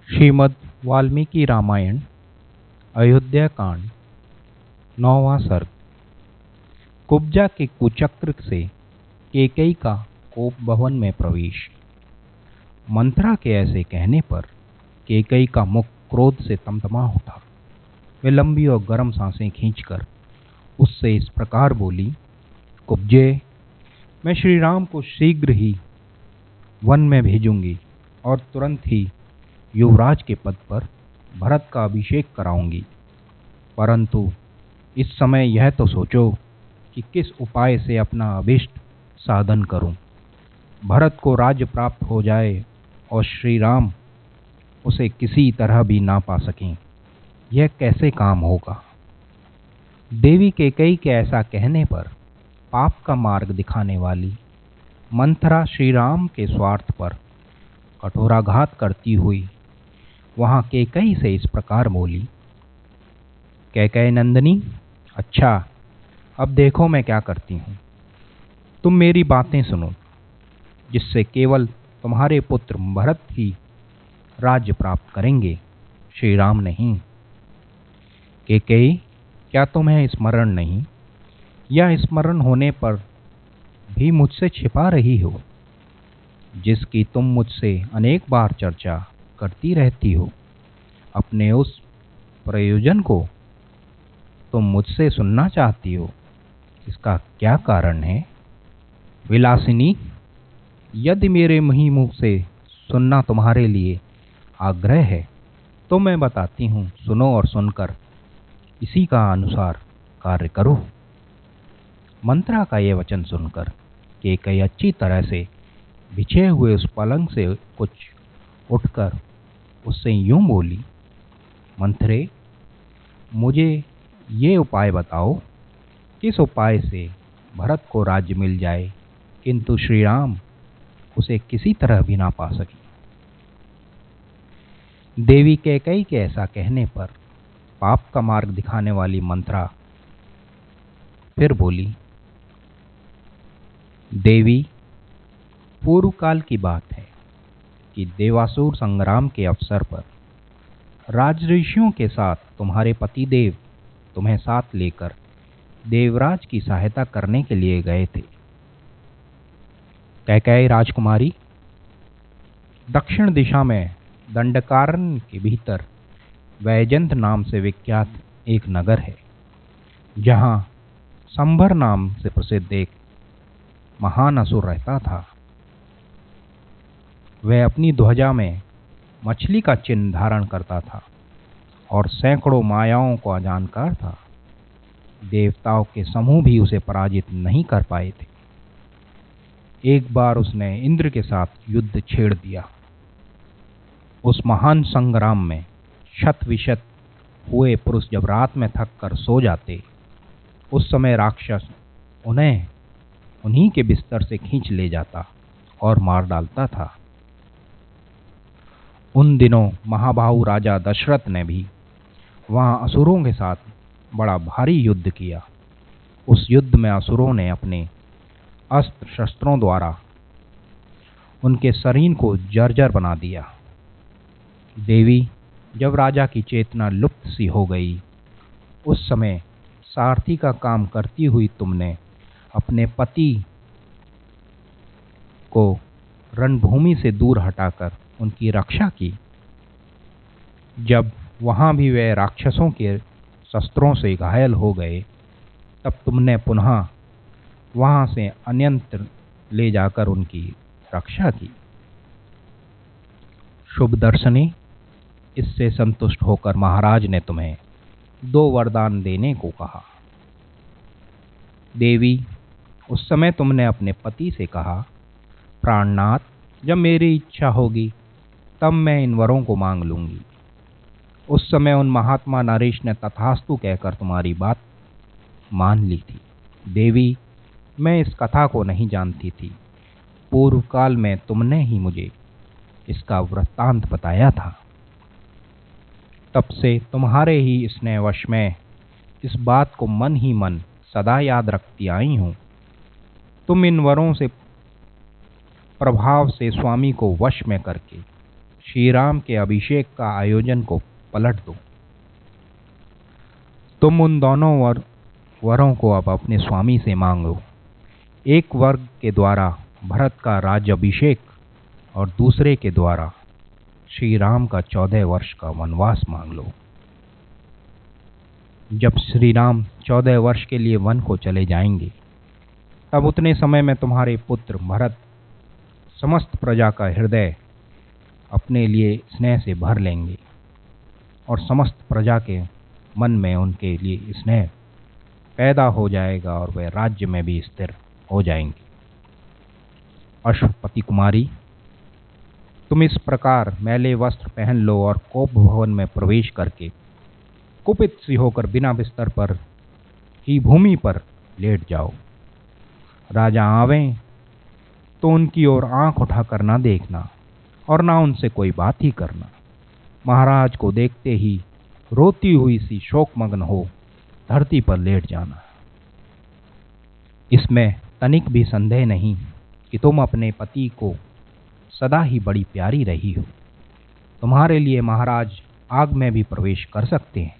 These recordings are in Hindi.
श्रीमद् वाल्मीकि रामायण अयोध्या कांड 9वां सर्ग। कुब्जा के कुचक्र से कैकेयी का कोप भवन में प्रवेश। मंथरा के ऐसे कहने पर कैकेयी का मुख क्रोध से तमतमा उठा। वे लंबी और गर्म सांसें खींचकर उससे इस प्रकार बोली, कुब्जे, मैं श्री राम को शीघ्र ही वन में भेजूंगी और तुरंत ही युवराज के पद पर भरत का अभिषेक कराऊंगी। परंतु इस समय यह तो सोचो कि किस उपाय से अपना अभीष्ट साधन करूं। भरत को राज्य प्राप्त हो जाए और श्री राम उसे किसी तरह भी ना पा सकें, यह कैसे काम होगा। देवी कैकेयी के ऐसा कहने पर पाप का मार्ग दिखाने वाली मंथरा श्री राम के स्वार्थ पर कठोराघात करती हुई वहां कैकेयी से इस प्रकार बोली, कैकेयी नंदिनी, अच्छा, अब देखो मैं क्या करती हूँ। तुम मेरी बातें सुनो, जिससे केवल तुम्हारे पुत्र भरत ही राज्य प्राप्त करेंगे, श्री राम नहीं। कैकेयी, क्या तुम्हें स्मरण नहीं, या स्मरण होने पर भी मुझसे छिपा रही हो, जिसकी तुम मुझसे अनेक बार चर्चा करती रहती हो। अपने उस प्रयोजन को तुम मुझसे सुनना चाहती हो, इसका क्या कारण है। विलासिनी, यदि मेरे मुंह से सुनना तुम्हारे लिए आग्रह है तो मैं बताती हूँ, सुनो और सुनकर इसी का अनुसार कार्य करो। मंत्रा का यह वचन सुनकर कैकेयी अच्छी तरह से बिछे हुए उस पलंग से कुछ उठकर उससे यूं बोली, मंथरे, मुझे ये उपाय बताओ, किस उपाय से भरत को राज्य मिल जाए किंतु श्री राम उसे किसी तरह भी ना पा सके। देवी कैकेयी के ऐसा कहने पर पाप का मार्ग दिखाने वाली मंथरा फिर बोली, देवी, पूर्व काल की बात है कि देवासुर संग्राम के अवसर पर राजऋषियों के साथ तुम्हारे पतिदेव तुम्हें साथ लेकर देवराज की सहायता करने के लिए गए थे। कैकेयी राजकुमारी, दक्षिण दिशा में दंडकारण्य के भीतर वैजंत नाम से विख्यात एक नगर है, जहां संभर नाम से प्रसिद्ध एक महान असुर रहता था। वह अपनी ध्वजा में मछली का चिन्ह धारण करता था और सैकड़ों मायाओं का जानकार था। देवताओं के समूह भी उसे पराजित नहीं कर पाए थे। एक बार उसने इंद्र के साथ युद्ध छेड़ दिया। उस महान संग्राम में शत विशत हुए पुरुष जब रात में थक कर सो जाते, उस समय राक्षस उन्हें उन्हीं के बिस्तर से खींच ले जाता और मार डालता था। उन दिनों महाबाहु राजा दशरथ ने भी वहां असुरों के साथ बड़ा भारी युद्ध किया। उस युद्ध में असुरों ने अपने अस्त्र शस्त्रों द्वारा उनके शरीर को जर्जर बना दिया। देवी, जब राजा की चेतना लुप्त सी हो गई, उस समय सारथी का काम करती हुई तुमने अपने पति को रणभूमि से दूर हटाकर उनकी रक्षा की। जब वहां भी वे राक्षसों के शस्त्रों से घायल हो गए, तब तुमने पुनः वहां से अन्यत्र ले जाकर उनकी रक्षा की। शुभ दर्शनी, इससे संतुष्ट होकर महाराज ने तुम्हें 2 वरदान देने को कहा। देवी, उस समय तुमने अपने पति से कहा, प्राणनाथ, जब मेरी इच्छा होगी तब मैं इन वरों को मांग लूंगी। उस समय उन महात्मा नरेश ने तथास्तु कहकर तुम्हारी बात मान ली थी। देवी, मैं इस कथा को नहीं जानती थी। पूर्व काल में तुमने ही मुझे इसका वृत्तांत बताया था। तब से तुम्हारे ही स्नेहवश में इस बात को मन ही मन सदा याद रखती आई हूं। तुम इन वरों से प्रभाव से स्वामी को वश में करके श्री राम के अभिषेक का आयोजन को पलट दो। तुम उन दोनों वरों को अब अपने स्वामी से मांगो। एक वर्ग के द्वारा भरत का राज्य अभिषेक और दूसरे के द्वारा श्री राम का 14 वर्ष का वनवास मांग लो। जब श्री राम 14 वर्ष के लिए वन को चले जाएंगे, तब उतने समय में तुम्हारे पुत्र भरत समस्त प्रजा का हृदय अपने लिए स्नेह से भर लेंगे और समस्त प्रजा के मन में उनके लिए स्नेह पैदा हो जाएगा और वे राज्य में भी स्थिर हो जाएंगे। अश्वपति कुमारी, तुम इस प्रकार मैले वस्त्र पहन लो और कोप भवन में प्रवेश करके कुपित सी होकर बिना बिस्तर पर ही भूमि पर लेट जाओ। राजा आवें तो उनकी ओर आंख उठाकर ना देखना और ना उनसे कोई बात ही करना। महाराज को देखते ही रोती हुई सी शोकमग्न हो धरती पर लेट जाना। इसमें तनिक भी संदेह नहीं कि तुम अपने पति को सदा ही बड़ी प्यारी रही हो। तुम्हारे लिए महाराज आग में भी प्रवेश कर सकते हैं।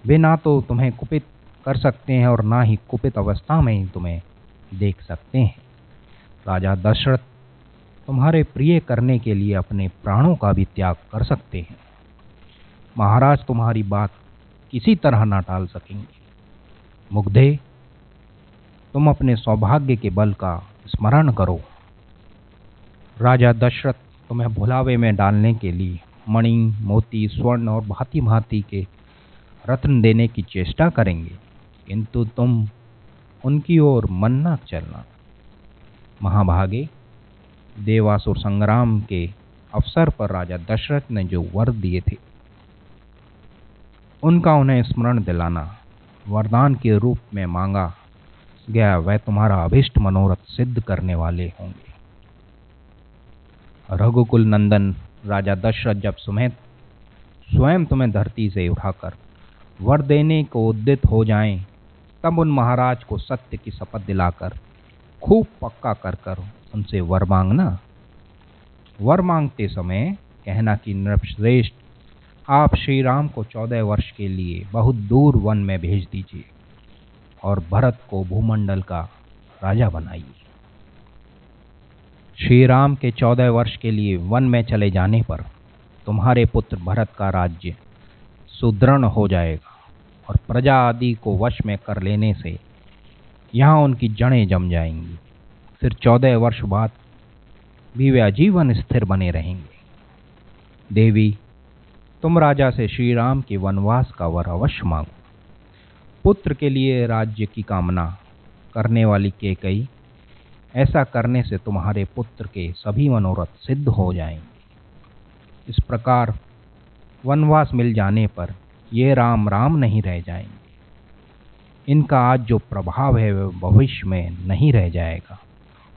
वे ना तो तुम्हें कुपित कर सकते हैं और ना ही कुपित अवस्था में ही तुम्हें देख सकते हैं। राजा दशरथ तुम्हारे प्रिय करने के लिए अपने प्राणों का भी त्याग कर सकते हैं। महाराज तुम्हारी बात किसी तरह ना टाल सकेंगे। मुग्धे, तुम अपने सौभाग्य के बल का स्मरण करो। राजा दशरथ तुम्हें भुलावे में डालने के लिए मणि, मोती, स्वर्ण और भांति भांति के रत्न देने की चेष्टा करेंगे, किंतु तुम उनकी ओर मन न चलना। महाभागे, देवासुर संग्राम के अवसर पर राजा दशरथ ने जो वर दिए थे, उनका उन्हें स्मरण दिलाना। वरदान के रूप में मांगा गया वह तुम्हारा अभिष्ट मनोरथ सिद्ध करने वाले होंगे। रघुकुल नंदन राजा दशरथ जब स्वयं तुम्हें धरती से उठाकर वर देने को उद्यत हो जाएं, तब उन महाराज को सत्य की शपथ दिलाकर खूब पक्का कर उनसे वर मांगना। वर मांगते समय कहना कि नृपश्रेष्ठ, आप श्री राम को 14 वर्ष के लिए बहुत दूर वन में भेज दीजिए और भरत को भूमंडल का राजा बनाइए। श्री राम के 14 वर्ष के लिए वन में चले जाने पर तुम्हारे पुत्र भरत का राज्य सुदृढ़ हो जाएगा और प्रजा आदि को वश में कर लेने से यहाँ उनकी जड़ें जम जाएंगी। फिर 14 वर्ष बाद भी वे आजीवन स्थिर बने रहेंगे। देवी, तुम राजा से श्री राम के वनवास का वर अवश्य मांगो। पुत्र के लिए राज्य की कामना करने वाली कैकेयी, ऐसा करने से तुम्हारे पुत्र के सभी मनोरथ सिद्ध हो जाएंगे। इस प्रकार वनवास मिल जाने पर ये राम राम नहीं रह जाएंगे। इनका आज जो प्रभाव है वह भविष्य में नहीं रह जाएगा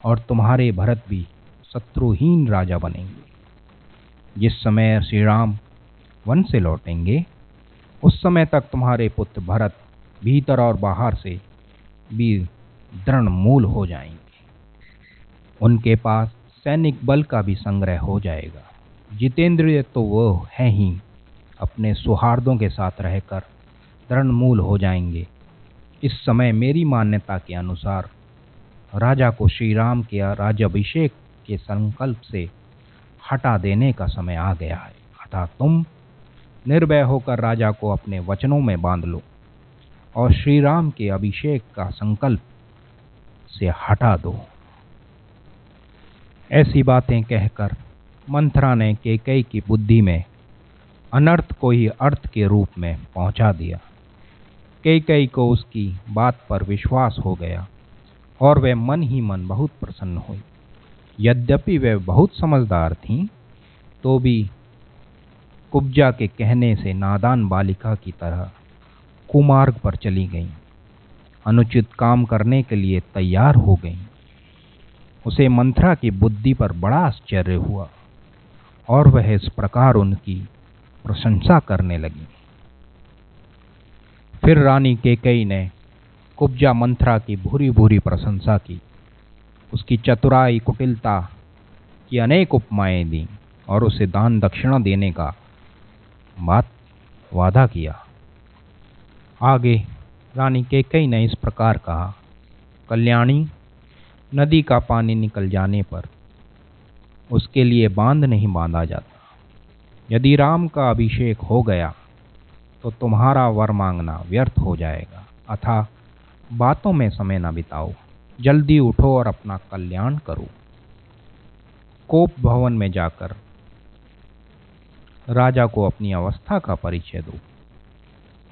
और तुम्हारे भरत भी शत्रुहीन राजा बनेंगे। जिस समय श्री राम वन से लौटेंगे, उस समय तक तुम्हारे पुत्र भरत भीतर और बाहर से भी दृढ़ मूल हो जाएंगे। उनके पास सैनिक बल का भी संग्रह हो जाएगा। जितेंद्रिय तो वो है ही, अपने सुहार्दों के साथ रहकर दृढ़ मूल हो जाएंगे। इस समय मेरी मान्यता के अनुसार राजा को श्री राम के राज्याभिषेक के संकल्प से हटा देने का समय आ गया है। अतः तुम निर्भय होकर राजा को अपने वचनों में बांध लो और श्री राम के अभिषेक का संकल्प से हटा दो। ऐसी बातें कहकर मंथरा ने कैकेयी की बुद्धि में अनर्थ को ही अर्थ के रूप में पहुंचा दिया। कैकेयी को उसकी बात पर विश्वास हो गया और वह मन ही मन बहुत प्रसन्न हुई। यद्यपि वह बहुत समझदार थीं, तो भी कुब्जा के कहने से नादान बालिका की तरह कुमार्ग पर चली गईं। अनुचित काम करने के लिए तैयार हो गईं। उसे मंथरा की बुद्धि पर बड़ा आश्चर्य हुआ और वह इस प्रकार उनकी प्रशंसा करने लगी। फिर रानी कैकेयी ने कुब्जा मंथरा की भूरी भूरी प्रशंसा की। उसकी चतुराई, कुटिलता की अनेक उपमाएं दी और उसे दान दक्षिणा देने का वादा किया। आगे रानी कैकेयी ने इस प्रकार कहा, कल्याणी, नदी का पानी निकल जाने पर उसके लिए बांध नहीं बांधा जाता। यदि राम का अभिषेक हो गया तो तुम्हारा वर मांगना व्यर्थ हो जाएगा। अतः बातों में समय न बिताओ, जल्दी उठो और अपना कल्याण करो। कोप भवन में जाकर राजा को अपनी अवस्था का परिचय दो।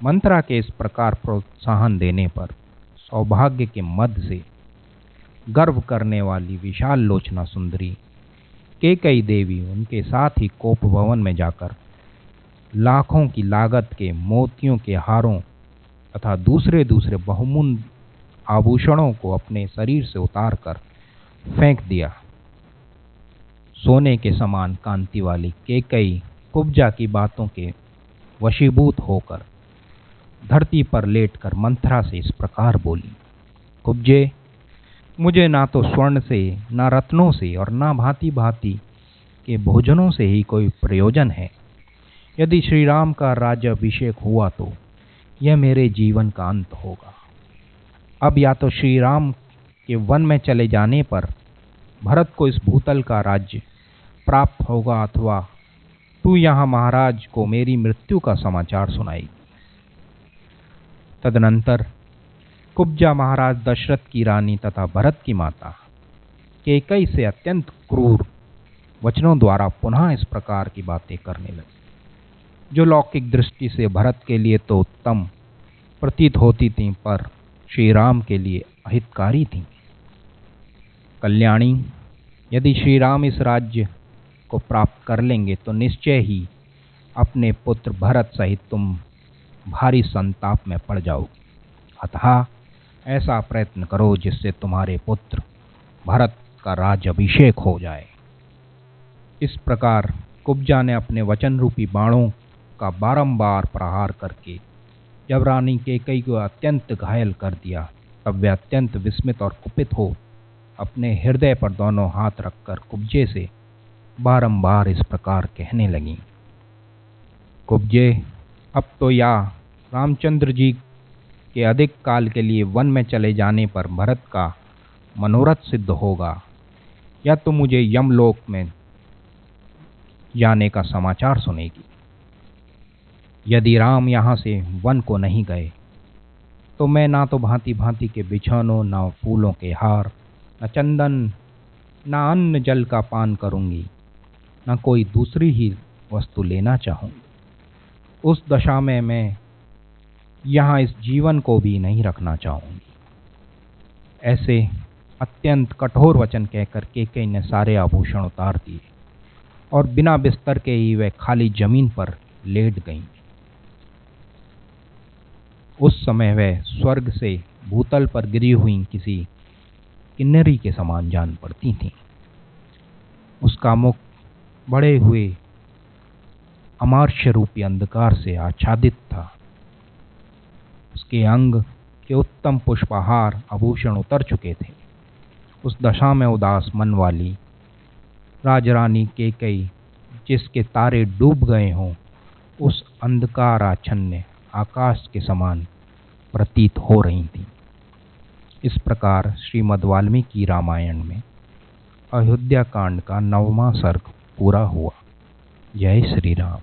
मंत्रा के इस प्रकार प्रोत्साहन देने पर सौभाग्य के मध्य से गर्व करने वाली विशाल लोचना सुंदरी कैकेयी देवी उनके साथ ही कोप भवन में जाकर लाखों की लागत के मोतियों के हारों तथा दूसरे बहुमूल्य आभूषणों को अपने शरीर से उतारकर फेंक दिया। सोने के समान कांति वाली कैकेयी कुब्जा की बातों के वशीभूत होकर धरती पर लेटकर मंत्रा से इस प्रकार बोली, कुब्जे, मुझे ना तो स्वर्ण से, ना रत्नों से और ना भांति भांति के भोजनों से ही कोई प्रयोजन है। यदि श्री राम का राज्याभिषेक हुआ तो यह मेरे जीवन का अंत होगा। अब या तो श्री राम के वन में चले जाने पर भरत को इस भूतल का राज्य प्राप्त होगा, अथवा तू यहाँ महाराज को मेरी मृत्यु का समाचार सुनाई। तदनंतर कुब्जा महाराज दशरथ की रानी तथा भरत की माता कैकेयी से अत्यंत क्रूर वचनों द्वारा पुनः इस प्रकार की बातें करने लगी, जो लौकिक दृष्टि से भरत के लिए तो उत्तम प्रतीत होती थीं, पर श्री राम के लिए अहितकारी थीं। कल्याणी, यदि श्री राम इस राज्य को प्राप्त कर लेंगे तो निश्चय ही अपने पुत्र भरत सहित तुम भारी संताप में पड़ जाओगी। अतः ऐसा प्रयत्न करो जिससे तुम्हारे पुत्र भरत का राज्याभिषेक हो जाए। इस प्रकार कुब्जा ने अपने वचन रूपी बाणों का बारंबार प्रहार करके जब रानी कैकेयी को अत्यंत घायल कर दिया, तब वे अत्यंत विस्मित और कुपित हो अपने हृदय पर दोनों हाथ रखकर कुब्जे से बारंबार इस प्रकार कहने लगीं, कुब्जे, अब तो या रामचंद्र जी के अधिक काल के लिए वन में चले जाने पर भरत का मनोरथ सिद्ध होगा, या तो मुझे यमलोक में जाने का समाचार सुनेगी। यदि राम यहाँ से वन को नहीं गए तो मैं ना तो भांति भांति के बिछौनों, ना फूलों के हार, न चंदन, ना अन्न जल का पान करूंगी, न कोई दूसरी ही वस्तु लेना चाहूंगी। उस दशा में मैं यहाँ इस जीवन को भी नहीं रखना चाहूंगी। ऐसे अत्यंत कठोर वचन कहकर कैकेयी ने सारे आभूषण उतार दिए और बिना बिस्तर के ही वह खाली जमीन पर लेट गईं। उस समय वह स्वर्ग से भूतल पर गिरी हुई किसी किन्नरी के समान जान पड़ती थीं। उसका मुख बढ़े हुए अमार्ष्य रूपी अंधकार से आच्छादित था। उसके अंग के उत्तम पुष्पहार आभूषण उतर चुके थे। उस दशा में उदास मन वाली राजरानी कैकेयी, जिसके तारे डूब गए हों, उस अंधकाराच्छन्न आकाश के समान प्रतीत हो रही थी। इस प्रकार श्रीमद् वाल्मीकि रामायण में अयोध्या कांड का 9वां सर्ग पूरा हुआ। जय श्री राम।